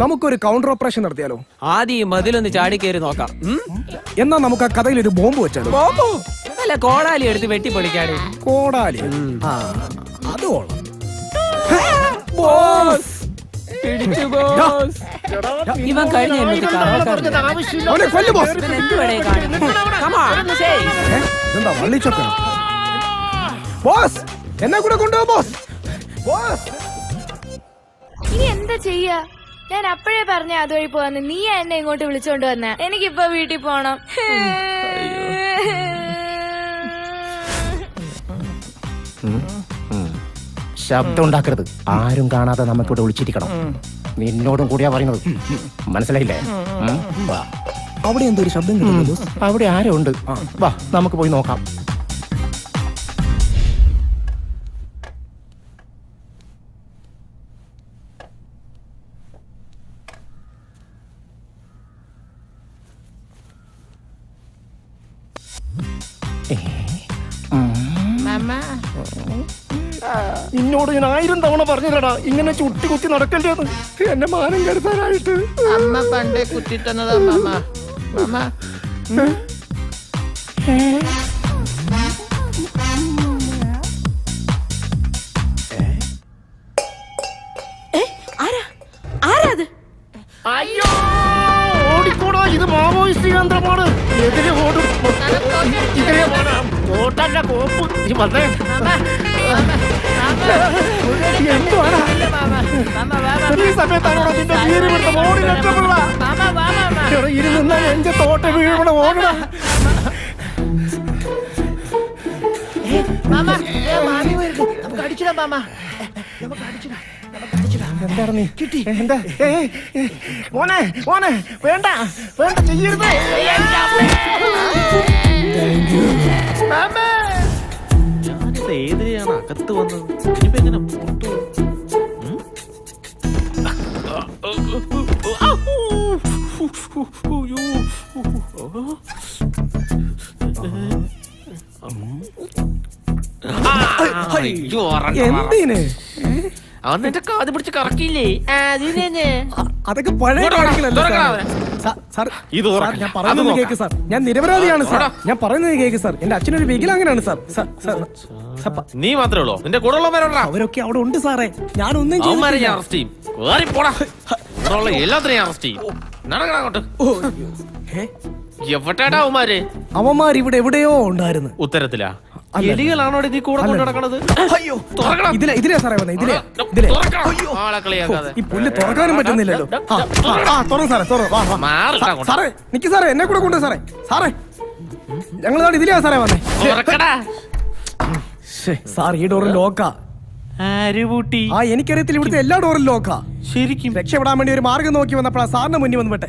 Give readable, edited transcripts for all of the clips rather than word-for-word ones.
നമുക്കൊരു counter operation നടത്തിയാലോ? ആദ്യം ഈ മതിലൊന്ന് ചാടി കയറി നോക്കാം. എന്നാ നമുക്ക് ആ കഥയിൽ ഒരു ബോംബ് വെച്ചാലോ? അല്ല, കോടാലി എടുത്ത് വെട്ടിപ്പൊളിക്കാടി. കോടാലി അത് കൊള്ളാം. ഇവൻ കഴിഞ്ഞ വള്ളിച്ചൊക്കെ ബോസ് എന്നെ കൂടെ കൊണ്ടുപോ ബോസ്. ബോസ് ഇനി എന്താ ചെയ്യാ? ഞാൻ അപ്പോഴേ പറഞ്ഞ അതുവഴി പോവാന്ന്. നീ എന്നെ ഇങ്ങോട്ട് വിളിച്ചോണ്ട് വന്ന. എനിക്കിപ്പോ വീട്ടിൽ പോണം. ശബ്ദം ഉണ്ടാക്കരുത്. ആരും കാണാതെ നമുക്കിവിടെ ഒളിച്ചിരിക്കണം. നിന്നോടും കൂടിയാ പറയുന്നത്, മനസ്സിലായില്ലേ? അവിടെ എന്തോ ഒരു ശബ്ദം കേൾക്കുന്നു ബോസ്. അവിടെ ആരോ ഉണ്ട്. വാ നമുക്ക് പോയി നോക്കാം. നിന്നോട് ഞാൻ 1000 തവണ പറഞ്ഞതടാ ഇങ്ങനെ ചുട്ടി കുത്തി നടക്കല്ലേന്ന്. എന്റെ മാനം കരുതാനായിട്ട് അമ്മ പണ്ടേ കുത്തിത്തന്നതാ മാമ. മാമ അയ്യോ ഓടിക്കോടാ, ഇത് മാവോയിസ്റ്റ് കേന്ദ്രമാണ്. എതിരെ ഓടും. ഇതിലെ പോടാം. ഓട്ടല്ല കോപ്പ്. നീ വന്നേ. എന്തുവാണ് ഈ സമയത്താണോ നിന്റെ വീര് വിടുന്ന ഓടി രക്ഷപ്പെടാ. ഇരുന്ന എന്റെ തോട്ട വീഴണ ഓടണ. നമുക്ക് അടിച്ചിടാം മാമ. നമുക്ക് അടിച്ചിടാം. എന്താണ് നീ കിട്ടി? എന്താ മോനെ മോനെ വേണ്ട വേണ്ട ചെയ്യരുത്. ഏതിനെയാണ് അകത്ത് വന്നത്? ഇനിയിപ്പോ എങ്ങനെ പുറത്തു? എന്തിന് അവൻ എന്റെ കാത് പിടിച്ച് കറക്കില്ലേ? അതൊക്കെ പഴയ കാര്യങ്ങളല്ലേ സാർ? ഞാൻ പറയുന്നത് കേക്ക് സാർ. ഞാൻ നിരപരാധിയാണ് സാർ. ഞാൻ പറയുന്നത് കേക്ക് സാർ. എന്റെ അച്ഛനൊരു വികലാംഗനാണ് സാർ. നീ മാത്രമേ ഉള്ളൂ? നിന്റെ കൂടെ ഉള്ളവരോടാ? അവരൊക്കെ അവിടെ ഉണ്ട് സാറേ. ഞാനൊന്നും അവന്മാരെ ഞാൻ അറസ്റ്റ് ചെയ്യും. എല്ലാത്തിനെയും അറസ്റ്റ് ചെയ്യും. നടക്കണം അങ്ങോട്ട്. എവിടെടാ അവന്മാര്? അവന്മാർ ഇവിടെ എവിടെയോ ഉണ്ടായിരുന്നു. ഉത്തരത്തിലാ? എലികളാണോ നീ കൂടെ കൊണ്ട് നടക്കണത്? അയ്യോ ഇതിലേ സാറേ വന്നേ. ഇതിലേ ആളെ കളിയാക്കാതെ. ഈ പുല്ല് തുറക്കാനും പറ്റുന്നില്ലല്ലോ. തുറന്നു സാറേ, തുറന്നു. സാറേ നിക്ക് സാറേ, എന്നെ കൂടെ കൊണ്ടു സാറേ. സാറേ ഞങ്ങൾ ഇതിലെയാ സാറേ വന്നേ. സാർ ഈ ഡോറ് ലോക്കാ. ആ എനിക്കറിയത്തില്ല, ഇവിടുത്തെ എല്ലാ ഡോറും ലോക്കാ. ശരിക്കും രക്ഷപ്പെടാൻ വേണ്ടി ഒരു മാർഗം നോക്കി വന്നപ്പോഴാ സാറിന് മുന്നിൽ വന്ന് പെട്ടെ.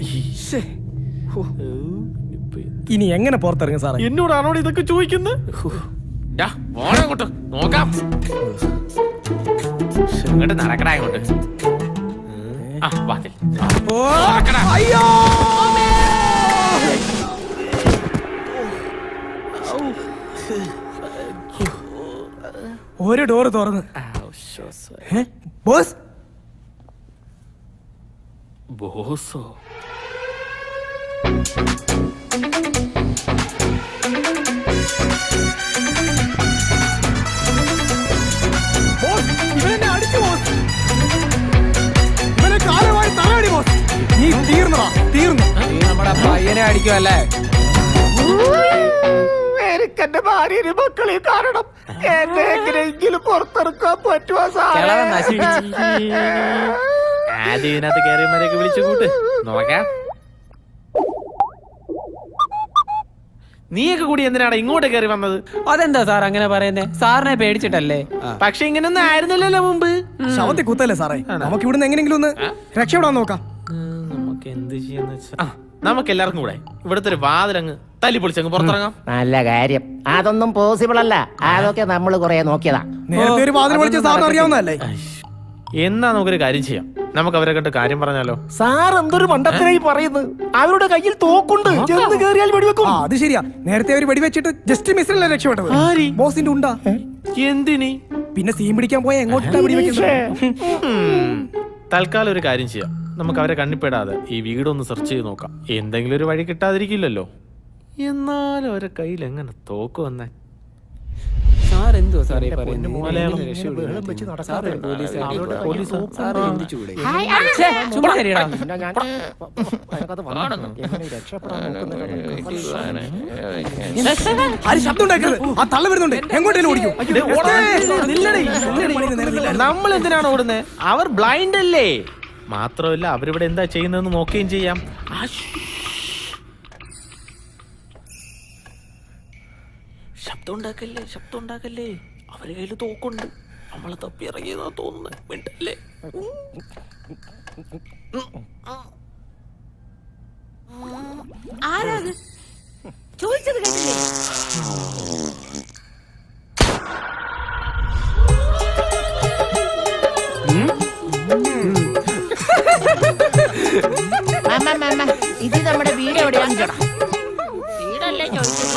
ഇനി എങ്ങനെ പുറത്തിറങ്ങും സാറേ? എന്നോടാണോ ഇതൊക്കെ ചോദിക്കുന്നത്? നോക്കാം. ഇങ്ങോട്ട് നടക്കടാ ഇങ്ങോട്ട്. അയ്യോ ഒരു ഡോറ് തുറന്ന്. ബോസ് ബോസോ? ഇവനെ അടിച്ചു ബോസ്. ഇവനെ കാലമായി തലയടി ബോസ്. നീ തീർന്നടാ, തീർന്നു. നീ നമ്മുടെ പയ്യനെ അടിക്കുമല്ലേ? എനിക്കെന്റെ ഭാര്യയും മക്കളെയും കാരണം എന്നെ എങ്ങനെയെങ്കിലും പുറത്തിറക്കാൻ പറ്റുമോ സാറേ? ആദ്യം ഇതിനകത്ത് കയറിയമാരെയൊക്കെ വിളിച്ചു കൂട്ട് നോക്കാം. നീയൊക്കെ കൂടി എന്തിനാണ് ഇങ്ങോട്ട് കയറി വന്നത്? അതെന്താ സാർ അങ്ങനെ പറയുന്നേ? സാറിനെ പേടിച്ചിട്ടല്ലേ? പക്ഷെ ഇങ്ങനൊന്നും ആയിരുന്നില്ലല്ലോ മുമ്പ്. ശവത്തെ കുത്തല്ലേ സാറേ? നമുക്ക് ഇവിടുന്ന് എങ്ങനെയെങ്കിലും ഒന്ന് രക്ഷപ്പെടാൻ നോക്കാം. നമുക്ക് എന്ത് ചെയ്യാന്ന് വെച്ചാ നമുക്ക് എല്ലാവർക്കും കൂടെ ഇവിടുത്തെ ഒരു വാതിലങ്ങ് തല്ലി പൊളിച്ചങ്ങ് പുറത്തിറങ്ങാം. നല്ല കാര്യം. അതൊന്നും പോസിബിൾ അല്ല. അതൊക്കെ നമ്മൾ കുറെ നോക്കിയതാ. നേരത്തെ ഒരു വാതിൽ വിളിച്ച സാറിന് അറിയാവുന്നതല്ലേ? എന്നാ നമുക്കൊരു കാര്യം ചെയ്യാം. നമുക്ക് അവരെ കണ്ട് കാര്യം പറഞ്ഞാലോ? സാർ എന്തൊരു മണ്ടത്തിനായി പറയുന്നത്? അവരുടെ കയ്യിൽ തോക്കുണ്ട്. ചെന്ന് കേറിയാൽ വെടിവെക്കും. അത് ശരിയാ. നേരത്തെ അവർ വെടിവെച്ചിട്ട് ജസ്റ്റ് മിസ്സിലല്ലേ രക്ഷപ്പെട്ടത്? ബോസിന്റെ ഉണ്ടാ. എന്തിനി? പിന്നെ സീൻ പിടിക്കാൻ പോയ എങ്ങോട്ടാ വെടിവെക്കുന്നത്? തൽക്കാലം ഒരു കാര്യം ചെയ്യാം. നമുക്ക് അവരെ കണ്ണിപ്പെടാതെ ഈ വീടൊന്ന് സെർച്ച് ചെയ്ത് നോക്കാം. എന്തെങ്കിലും ഒരു വഴി കിട്ടാതിരിക്കില്ലല്ലോ. എന്നാലും അവരെ കയ്യിൽ എങ്ങനെ തോക്ക് വന്നേ? സാർ എന്തുവാ സാറേ മലയാളം. ആരും ശബ്ദം ഉണ്ടാക്കരുത്. ആ തള്ള വരുന്നുണ്ട്, എങ്ങോട്ടേലും ഓടിക്കും. നമ്മൾ എന്തിനാണ് ഓടുന്നത്? അവർ ബ്ലൈൻഡ് അല്ലേ? മാത്രമല്ല അവരിവിടെ എന്താ ചെയ്യുന്നതെന്ന് നോക്കുകയും ചെയ്യാം. ശബ്ദം ഉണ്ടാക്കല്ലേ. അവരെ കയ്യിൽ തോക്കുണ്ട്. നമ്മളെ തപ്പി ഇറങ്ങിയതാ തോന്നുന്നത്. മിണ്ടല്ലേ? ആരാ അത്? ചോദിച്ചത് കേട്ടില്ലേ? ഇത് നമ്മുടെ വീട് എവിടെയാണ് ചേട്ടാ? വീടല്ലേ ചോദിച്ചത്.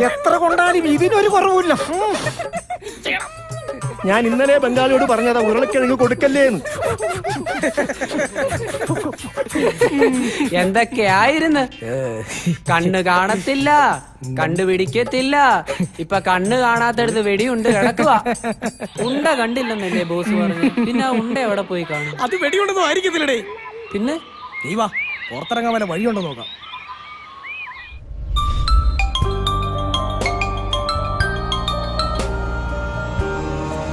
എത്ര കൊണ്ടാലും ഇതിനൊരു കുറവില്ല. ഞാൻ ഇന്നലെ ബംഗാളിയോട് പറഞ്ഞതാ ഉരുളക്കിഴങ്ങ് കൊടുക്കല്ലേന്ന്. എന്തൊക്കെയായിരുന്നു? കണ്ണ് കാണത്തില്ല, കണ്ടുപിടിക്കത്തില്ല. ഇപ്പൊ കണ്ണ് കാണാത്തടുത്ത് വെടിയുണ്ട് കിടക്കുക. ഉണ്ട കണ്ടില്ലെന്നല്ലേ ബോസ് പറഞ്ഞു. പിന്നെ ആ ഉണ്ട എവിടെ പോയി കാണും? അത് വെടിയുണ്ടെന്നോ ആയിരിക്കത്തില്ലടേ. പിന്നെ നീ വാ, പുറത്തിറങ്ങാൻ വല്ല വഴിയുണ്ടോ നോക്കാം.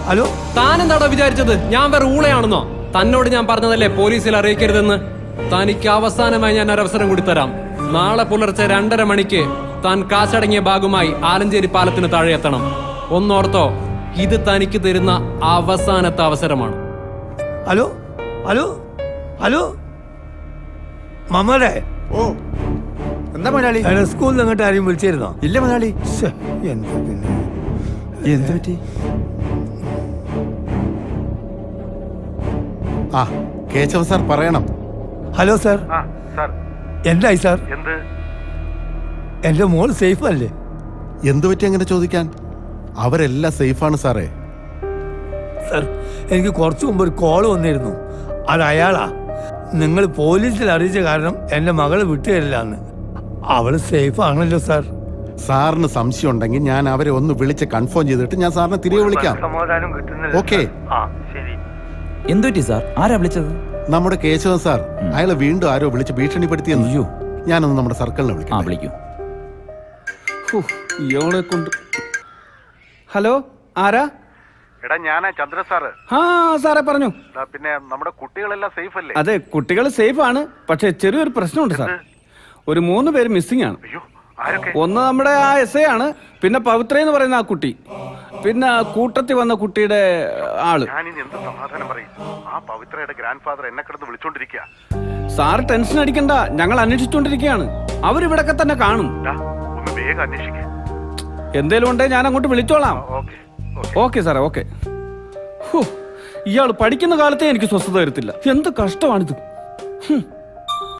ഹലോ, താനെന്താടോ വിചാരിച്ചത് ഞാൻ വേറെ ഊളയാണെന്നോ? തന്നോട് ഞാൻ പറഞ്ഞതല്ലേ പോലീസിൽ അറിയിക്കരുതെന്ന്. തനിക്ക് അവസാനമായി ഞാൻ ഒരവസരം കൂടി തരാം. നാളെ പുലർച്ചെ 2:30 മണിക്ക് താൻ കാശടങ്ങിയ ബാഗുമായി ആലഞ്ചേരി പാലത്തിന് താഴെ എത്തണം. ഒന്നോർത്തോ, ഇത് തനിക്ക് തരുന്ന അവസാനത്തെ അവസരമാണ്. ഹലോ ഹലോ ഹലോ മമ്മടെ. ഓ, എന്താ മുതലാളി? സ്കൂളിൽ അങ്ങോട്ട് ആരെയും വിളിച്ചിരുന്നോ? ഇല്ല മുതലാളി. എന്ത് പറ്റി? ആ, കേശവ സാർ പറയണം. Hello sir. എന്തായി സാർ? എന്റെ മോൾ സേഫ് അല്ലേ? എന്തു പറ്റി അങ്ങനെ ചോദിക്കാൻ? അവരെല്ലാം സേഫാണ് സാറേ. സാർ, എനിക്ക് കുറച്ചു മുമ്പ് ഒരു കോള് വന്നിരുന്നു. അത് അയാളാ. നിങ്ങൾ പോലീസിൽ അറിയിച്ച കാരണം എന്റെ മകള് വിട്ടുതരില്ലാന്ന്. അവള് സേഫ് ആണല്ലോ സാർ. സാറിന് സംശയം ഉണ്ടെങ്കിൽ ഞാൻ അവരെ ഒന്ന് വിളിച്ച് കൺഫേം ചെയ്തിട്ട് ഞാൻ സാറിനെ തിരികെ വിളിക്കാം. ഓക്കെ. എന്തുപറ്റി സാർ? ആരാ വിളിച്ചത്? നമ്മുടെ കേശവൻ സാർ. അയാളെ വീണ്ടും ആരോ വിളിച്ച് ഭീഷണിപ്പെടുത്തിയെന്ന്. അയ്യോ, ഞാനൊന്ന് നമ്മുടെ സർക്കിളിനെ വിളിക്കാം. വിളിക്കൂ. ഇയാളെ കൊണ്ട്. ഹലോ, ആരാ? എടാ, ഞാനാ ചന്ദ്ര സാറ്. ആ സാറേ പറഞ്ഞു. പിന്നെ നമ്മുടെ കുട്ടികളെല്ലാം സേഫ് അല്ലേ? അതെ, കുട്ടികൾ സേഫ് ആണ്. പക്ഷെ ചെറിയൊരു പ്രശ്നമുണ്ട് സാർ. ഒരു 3 പേര് മിസ്സിംഗ് ആണ്. ഒന്ന് നമ്മുടെ ആ SA ആണ്, പിന്നെ പവിത്ര എന്ന് പറയുന്ന ആ കുട്ടി, പിന്നെ കൂട്ടത്തിൽ വന്ന കുട്ടിയുടെ ആള്. ഞാനിനി എന്ത് സമാധാനം പറയും? ആ പവിത്രയുടെ ഗ്രാൻഡ് ഫാദർ എന്നെ കിടന്ന് വിളിച്ചോണ്ടിരിക്കുക. സാർ ടെൻഷൻ അടിക്കണ്ട, ഞങ്ങൾ അന്വേഷിച്ചോണ്ടിരിക്കുകയാണ്. അവരിവിടൊക്കെ തന്നെ കാണും. ഒന്ന് വേഗം അന്വേഷിക്കുക. എന്തേലും ഉണ്ടെങ്കിൽ ഞാൻ അങ്ങോട്ട് വിളിച്ചോളാം. ഓക്കെ സാറേ, ഓക്കെ. ഇയാൾ പഠിക്കുന്ന കാലത്തെ എനിക്ക് സ്വസ്ഥത വരത്തില്ല. എന്ത് കഷ്ടമാണിത്.